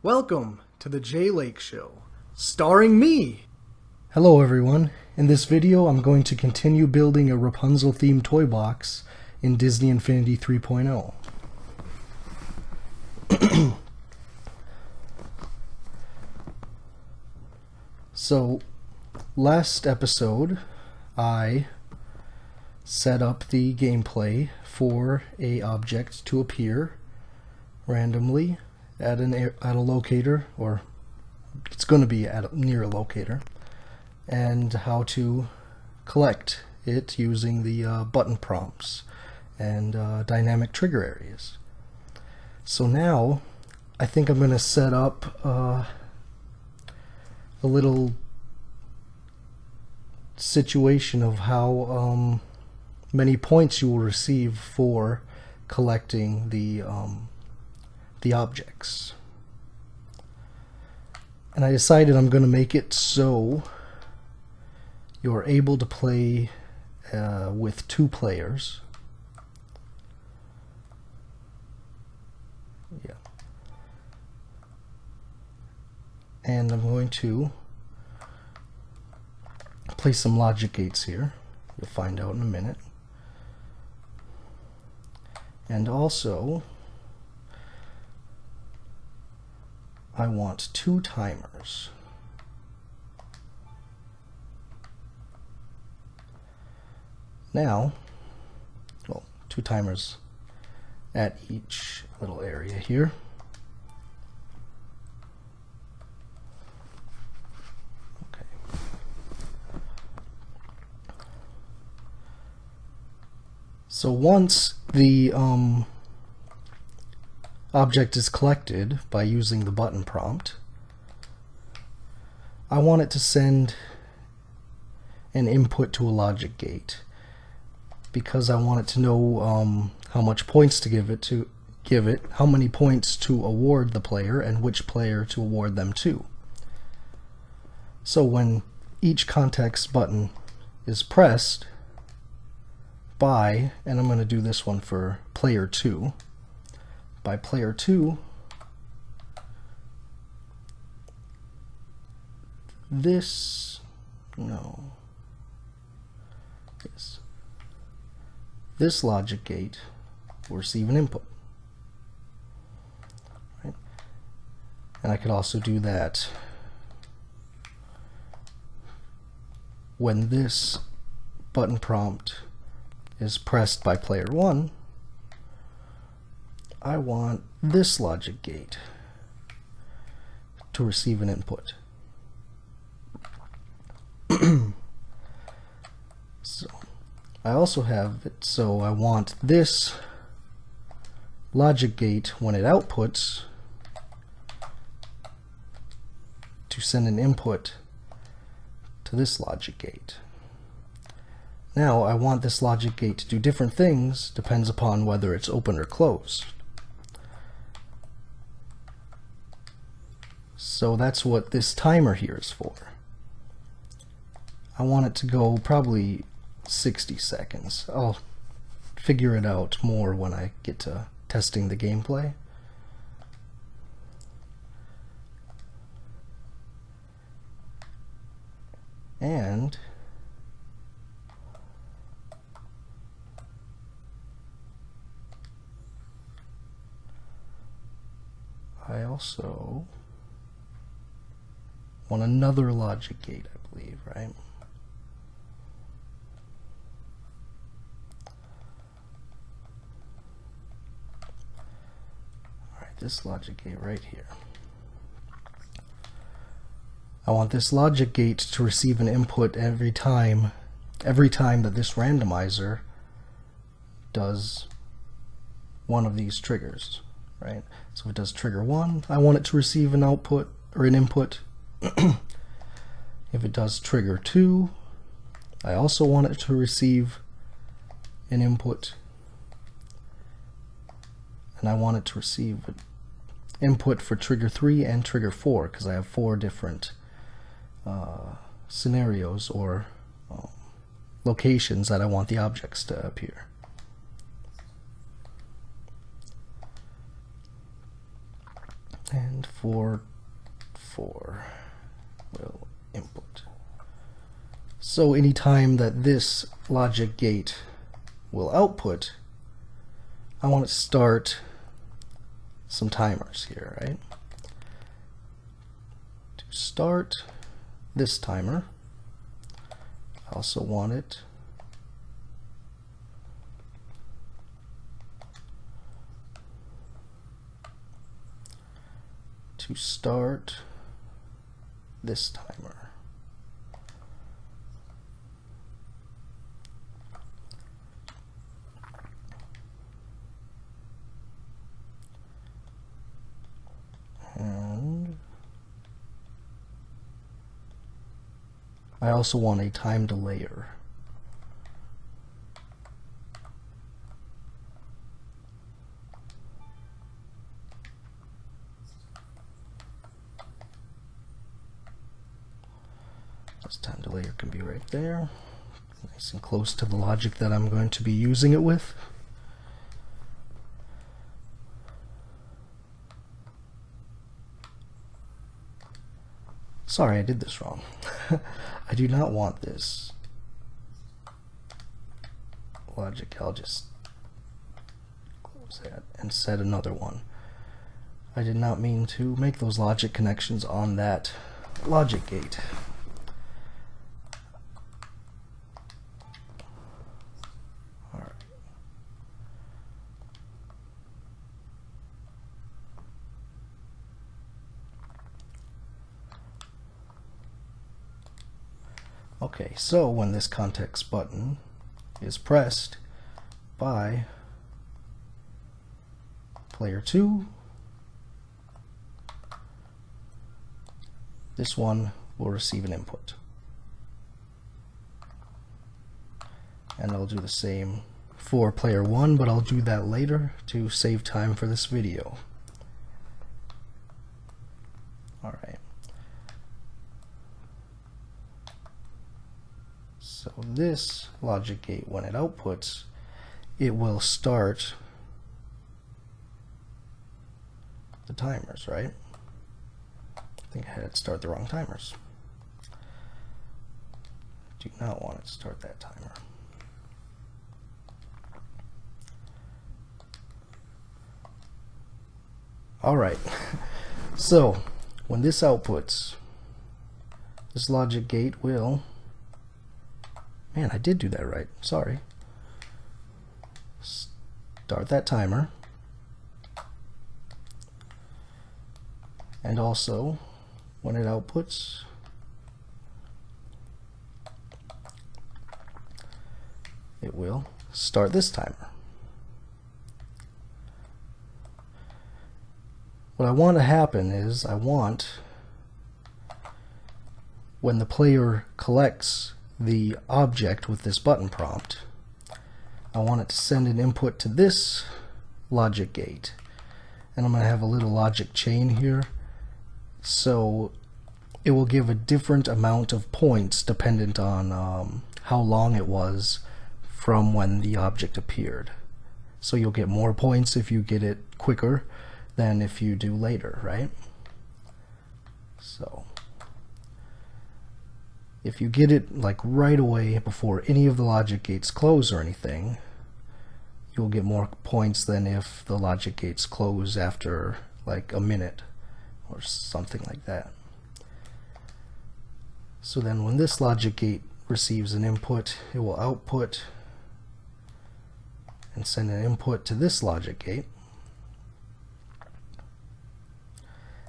Welcome to the JLeyk Show, starring me! Hello everyone. In this video I'm going to continue building a Rapunzel themed toy box in Disney Infinity 3.0. So, last episode I set up the gameplay for a object to appear randomly at a locator, or it's going to be near a locator, and how to collect it using the button prompts and dynamic trigger areas. So now I think I'm going to set up a little situation of how many points you will receive for collecting the objects. And I decided I'm going to make it so you're able to play with 2 players. Yeah. And I'm going to place some logic gates here. You'll find out in a minute. And also, I want 2 timers. Now, well, 2 timers at each little area here. Okay. So once the object is collected by using the button prompt, I want it to send an input to a logic gate, because I want it to know how much points to give it, how many points to award the player, and which player to award them to. So when each context button is pressed by, and I'm going to do this one for player 2, by player 2, this logic gate will receive an input. Right? And I could also do that when this button prompt is pressed by player 1. I want this logic gate to receive an input. So I also have it so I want this logic gate, when it outputs, to send an input to this logic gate. Now I want this logic gate to do different things, depends upon whether it's open or closed. So that's what this timer here is for. I want it to go probably 60 seconds. I'll figure it out more when I get to testing the gameplay. And I also want another logic gate, I believe, right? Alright, this logic gate right here. I want this logic gate to receive an input every time that this randomizer does one of these triggers, right? So if it does trigger 1, I want it to receive an output or an input. If it does trigger 2, I also want it to receive an input, and I want it to receive an input for trigger 3 and trigger 4, because I have 4 different scenarios or locations that I want the objects to appear. and 4 will input. So anytime that this logic gate will output, I want to start some timers here, right? To start this timer, I also want it to start this timer. And I also want a time delayer. This time delayer can be right there, nice and close to the logic that I'm going to be using it with. Sorry, I did this wrong. I do not want this logic. I'll just close that and set another one. I did not mean to make those logic connections on that logic gate. Okay, so when this context button is pressed by player 2, this one will receive an input. And I'll do the same for player 1, but I'll do that later to save time for this video. Alright. So this logic gate, when it outputs, it will start the timers, right? I think I had to start the wrong timers. Do not want it to start that timer. Alright, so when this outputs, this logic gate will, man, I did do that right, sorry, start that timer, and also when it outputs, it will start this timer. What I want to happen is I want, when the player collects the object with this button prompt, I want it to send an input to this logic gate. And I'm going to have a little logic chain here, so it will give a different amount of points dependent on how long it was from when the object appeared. So you'll get more points if you get it quicker than if you do later, right? So if you get it like right away before any of the logic gates close or anything, you'll get more points than if the logic gates close after like a minute or something like that. So then when this logic gate receives an input, it will output and send an input to this logic gate.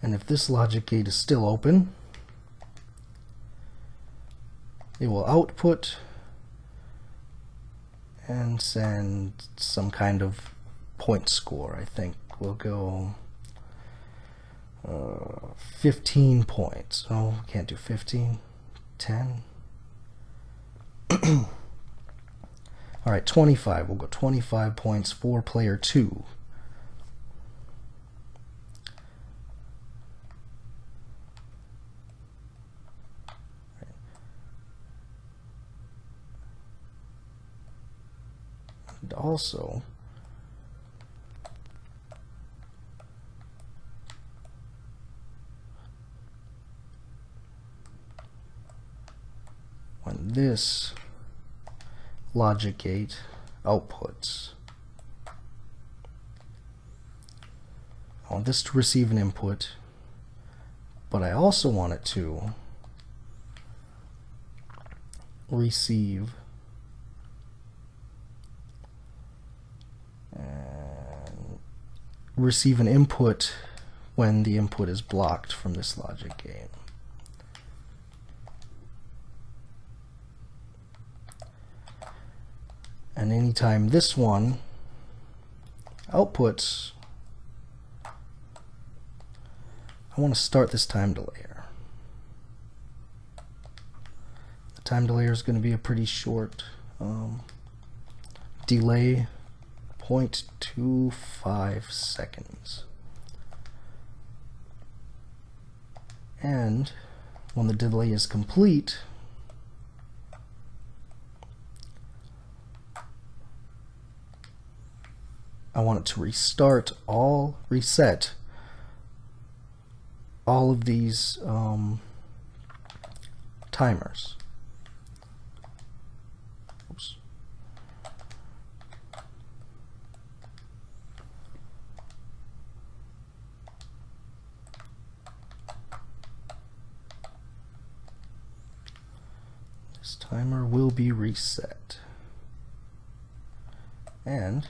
And if this logic gate is still open, it will output and send some kind of point score. I think we'll go 15 points. Oh, we can't do 15. 10. Alright, 25. We'll go 25 points for player 2. And also this logic gate outputs. I want this to receive an input, but I also want it to receive an input when the input is blocked from this logic gate. And anytime this one outputs, I want to start this time delayer. The time delayer is going to be a pretty short delay, 0.25 seconds. And when the delay is complete, I want it to reset all of these timers. Oops. This timer will be reset. And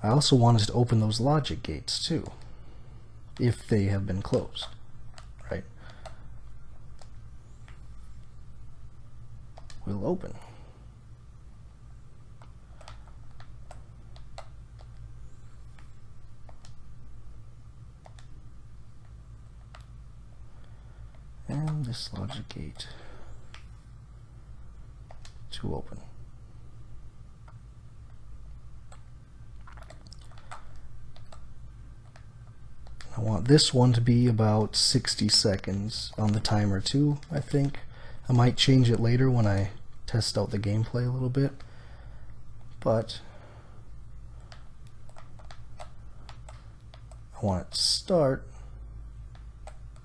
I also wanted to open those logic gates too, if they have been closed, right? Will open. And this logic gate to open. I want this one to be about 60 seconds on the timer too, I think. I might change it later when I test out the gameplay a little bit. But I want it to start.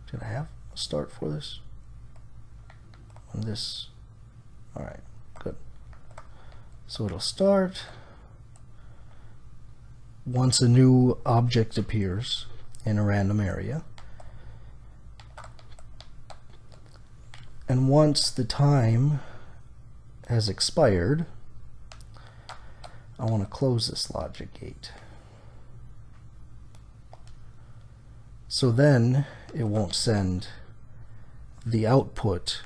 Did I have a start for this? On this. Alright, good. So it'll start once a new object appears in a random area, and once the time has expired, I want to close this logic gate. So then it won't send the output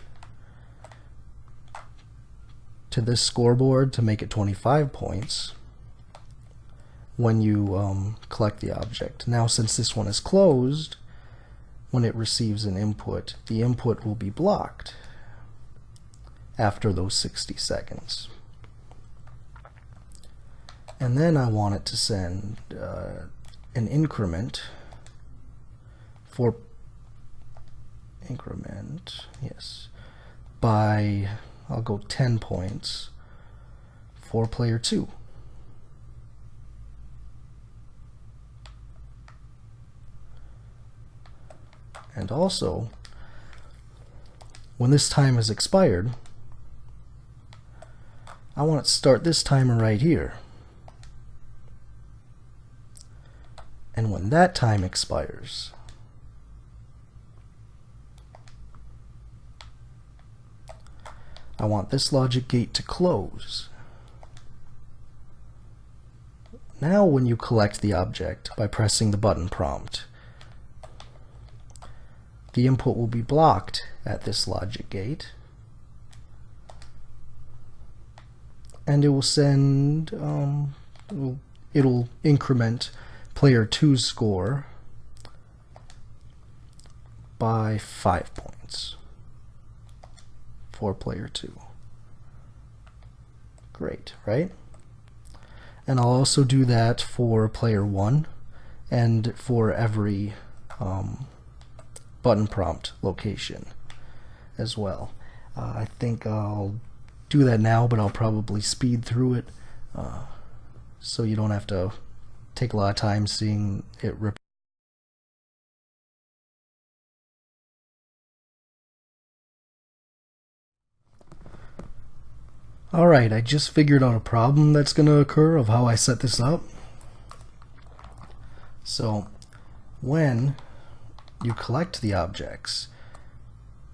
to this scoreboard to make it 25 points when you collect the object. Now, since this one is closed, when it receives an input, the input will be blocked after those 60 seconds. And then I want it to send an increment for by, I'll go 10 points for player 2. And also, when this time has expired, I want it to start this timer right here. And when that time expires, I want this logic gate to close. Now when you collect the object by pressing the button prompt, the input will be blocked at this logic gate, and it will send, it'll increment player 2's score by 5 points for player 2. Great, right? And I'll also do that for player 1 and for every button prompt location as well. I think I'll do that now, but I'll probably speed through it so you don't have to take a lot of time seeing it rip Alright, I just figured out a problem that's going to occur of how I set this up. So, when you collect the objects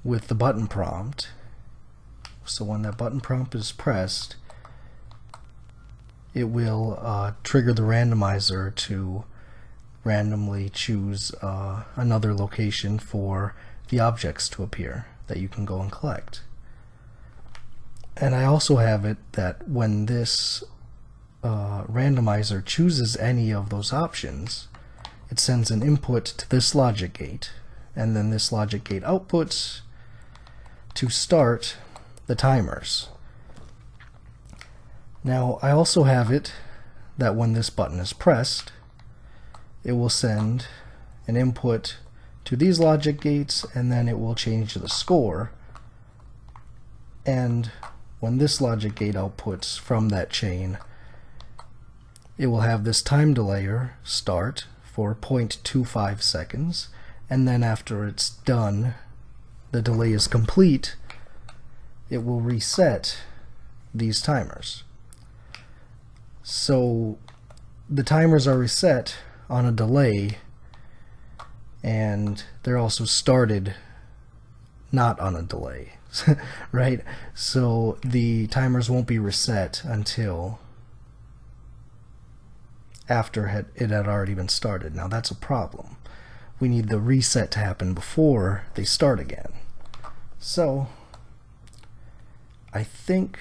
with the button prompt, so when that button prompt is pressed, it will trigger the randomizer to randomly choose another location for the objects to appear that you can go and collect. And I also have it that when this randomizer chooses any of those options, it sends an input to this logic gate, and then this logic gate outputs to start the timers. Now I also have it that when this button is pressed, it will send an input to these logic gates, and then it will change the score. And when this logic gate outputs from that chain, it will have this time delayer start for 0.25 seconds, and then after it's done, the delay is complete, it will reset these timers. So the timers are reset on a delay, and they're also started not on a delay. Right? So the timers won't be reset until after it had already been started. Now that's a problem. We need the reset to happen before they start again. So I think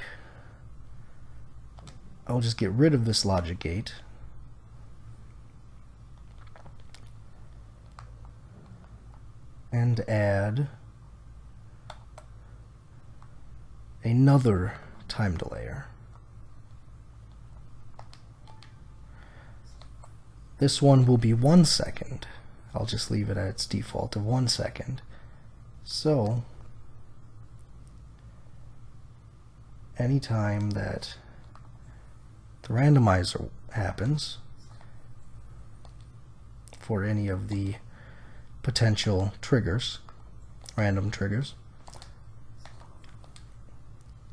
I'll just get rid of this logic gate and add another time delayer. This one will be 1 second. I'll just leave it at its default of 1 second. So anytime that the randomizer happens for any of the potential triggers, random triggers,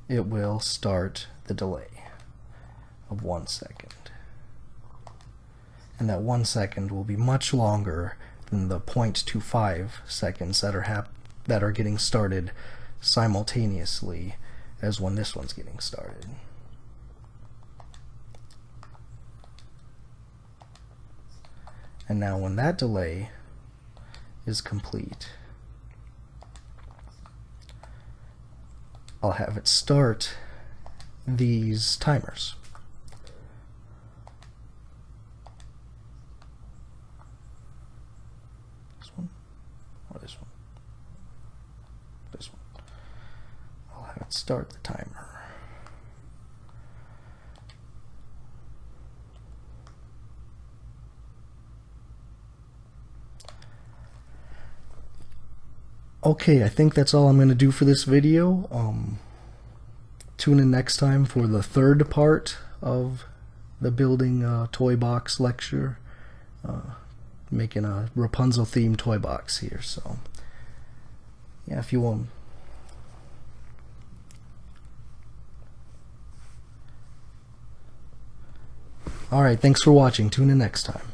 it will start the delay of 1 second. And that 1 second will be much longer than the 0.25 seconds that are getting started simultaneously as when this one's getting started. And now when that delay is complete, I'll have it start these timers. This one or this one? This one. I'll have it start the timer. Okay, I think that's all I'm going to do for this video. Tune in next time for the third part of the building toy box lecture. Making a Rapunzel themed toy box here. So yeah, if you want. Alright, thanks for watching. Tune in next time.